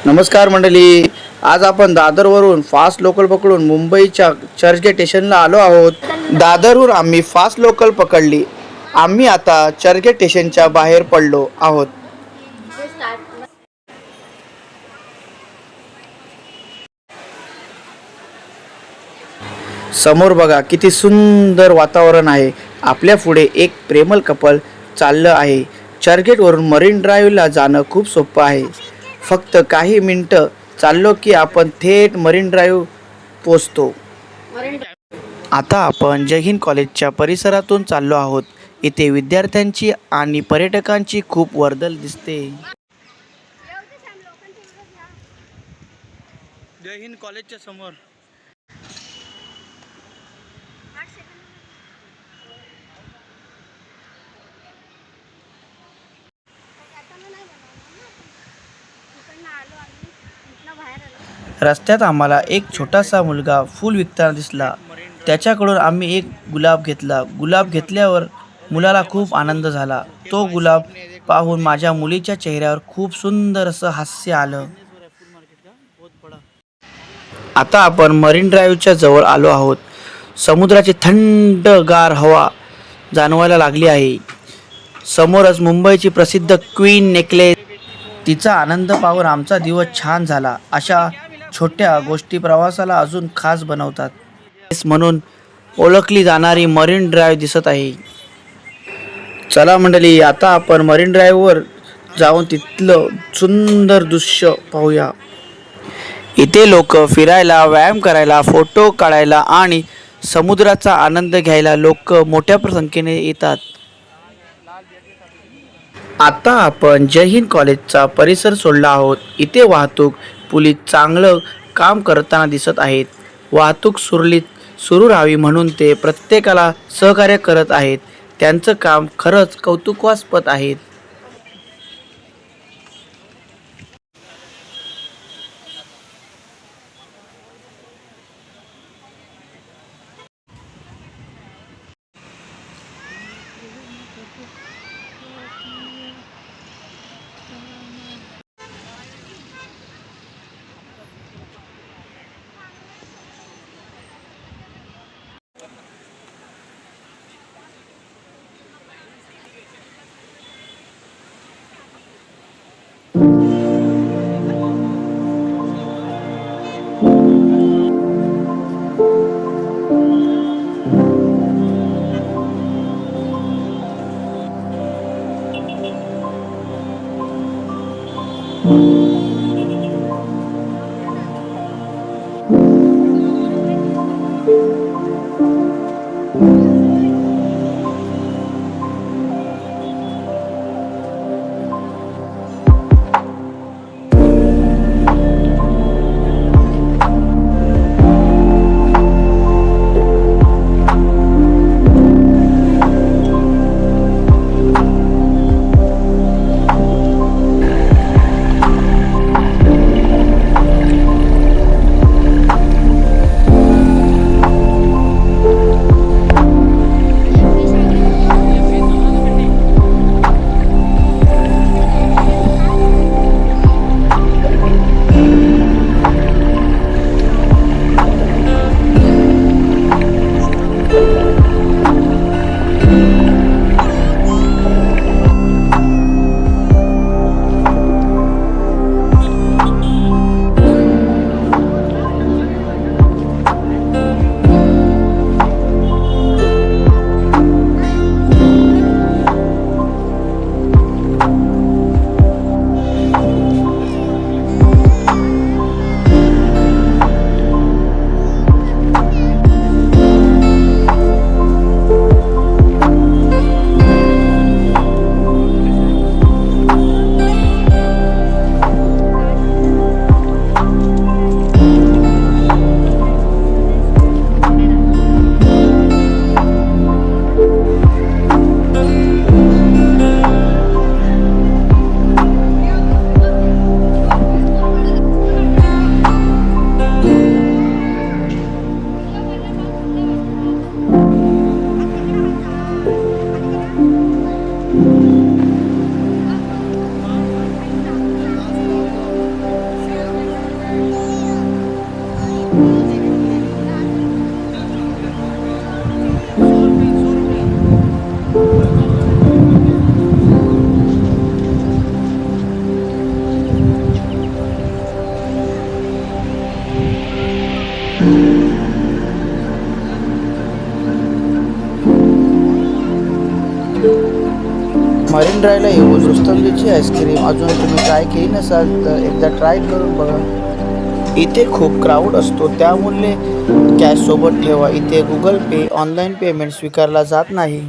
नमस्कार मंडळी. आज आपण दादरवरून फास्ट लोकल पकडून मुंबईच्या चर्चगेट स्टेशनला आलो आहोत. दादरवरून आम्ही फास्ट लोकल पकडली. आम्ही आता चर्चगेट स्टेशनच्या बाहेर पडलो आहोत. समोर बघा किती सुंदर वातावरण आहे. आपल्या पुढे एक प्रेमल कपल चाललं आहे. चर्चगेटवरून मरीन ड्राईव्हला जाणं खूप सोपं आहे. फक्त काही मिनिटं चाललो की आपण थेट मरीन ड्राईव्ह पोचतो. आता आपण जय हिंद कॉलेजच्या परिसरातून चाललो आहोत. इथे विद्यार्थ्यांची आणि पर्यटकांची खूप वर्दळ दिसते. जय हिंद कॉलेजच्या समोर रस्त्यात आम्हाला एक छोटासा मुलगा फूल विकताना दिसला. त्याच्याकडून आम्ही एक गुलाब घेतला. गुलाब घेतल्यावर मुलाला खूप आनंद झाला. तो गुलाब पाहून माझ्या मुलीच्या चेहऱ्यावर खूप सुंदर असं हास्य आलं. आता आपण मरीन ड्राईव्हच्या जवळ आलो आहोत. समुद्राची थंडगार हवा जाणवायला लागली आहे. समोरच मुंबईची प्रसिद्ध क्वीन नेकलेस. तिचा आनंद पाहून आमचा दिवस छान झाला. अशा छोट्या गोष्टी प्रवासाला अजून खास बनवतात. म्हणून ओळखली जाणारी मरीन ड्राईव्ह दिसत आहे. चला मंडळी, आता आपण मरीन ड्राईव्हवर जाऊन तिथलं सुंदर दृश्य पाहूया. इथे लोक फिरायला, व्यायाम करायला, फोटो काढायला आणि समुद्राचा आनंद घ्यायला लोक मोठ्या संख्येने येतात. आता आपण जय हिंद कॉलेजचा परिसर सोडला आहोत. इथे वाहतूक पोलीस चांगलं काम करताना दिसत आहेत. वाहतूक सुरळीत सुरू राहावी म्हणून ते प्रत्येकाला सहकार्य करत आहेत. त्यांचं काम खरंच कौतुकास्पद आहे. मरीन ड्रायव्हला येऊन रुस्तमजीची आईस्क्रीम अजून तुम्ही ट्राय केली नसाल तर एकदा ट्राय करून बघा. इथे खूप क्राऊड असतो त्यामुळे कॅश सोबत ठेवा. इथे गुगल पे ऑनलाईन पेमेंट स्वीकारला जात नाही.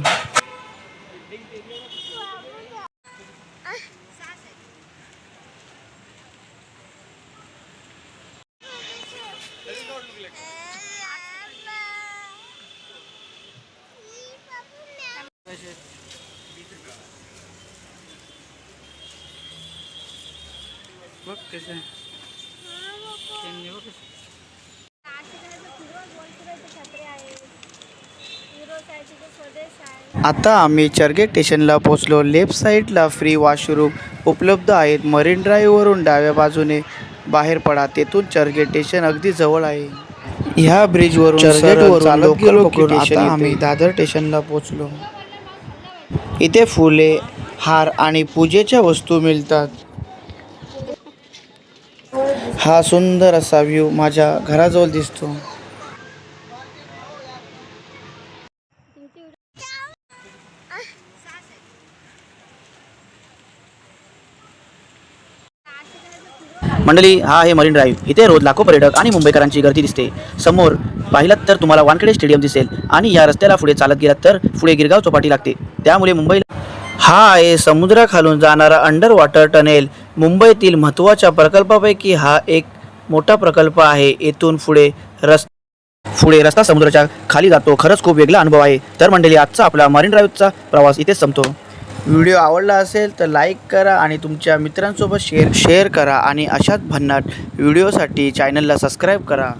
आता आम्ही चर्चगेट स्टेशनला पोहोचलो. लेफ्ट साईडला फ्री वॉशरूम उपलब्ध आहेत. मरीन ड्राईव्हवरून डाव्या बाजूने बाहेर पडा. तेथून चर्चगेट स्टेशन अगदी जवळ आहे. ह्या ब्रिजवरून चर्चगेटवरून लोकल पकडून आता आम्ही दादर स्टेशनला पोहोचलो. इथे फुले, हार आणि पूजेच्या वस्तू मिळतात. हा सुंदर असा व्ह्यू माझ्या घराजवळ दिसतो. मंडळी, हा आहे मरीन ड्राईव्ह. इथे रोज लाखो पर्यटक आणि मुंबईकरांची गर्दी दिसते. समोर पाहिलात तर तुम्हाला वानखेडे स्टेडियम दिसेल आणि या रस्त्याला पुढे चालत गेलात तर पुढे गिरगाव चौपाटी लागते. त्यामुळे मुंबईला हा आहे समुद्राखालून जाणारा अंडर वॉटर टनेल. मुंबईतील महत्त्वाच्या प्रकल्पापैकी हा एक मोठा प्रकल्प आहे. येथून पुढे रस्ता समुद्राच्या खाली जातो. खरंच खूप वेगळा अनुभव आहे. तर मंडळी, आजचा आपला मरीन ड्राईव्हचा प्रवास इथेच संपतो. व्हिडिओ आवडला असेल तर लाईक करा आणि तुमच्या मित्रांसोबत शेअर करा आणि अशाच भन्नाट व्हिडिओसाठी चॅनलला सबस्क्राईब करा.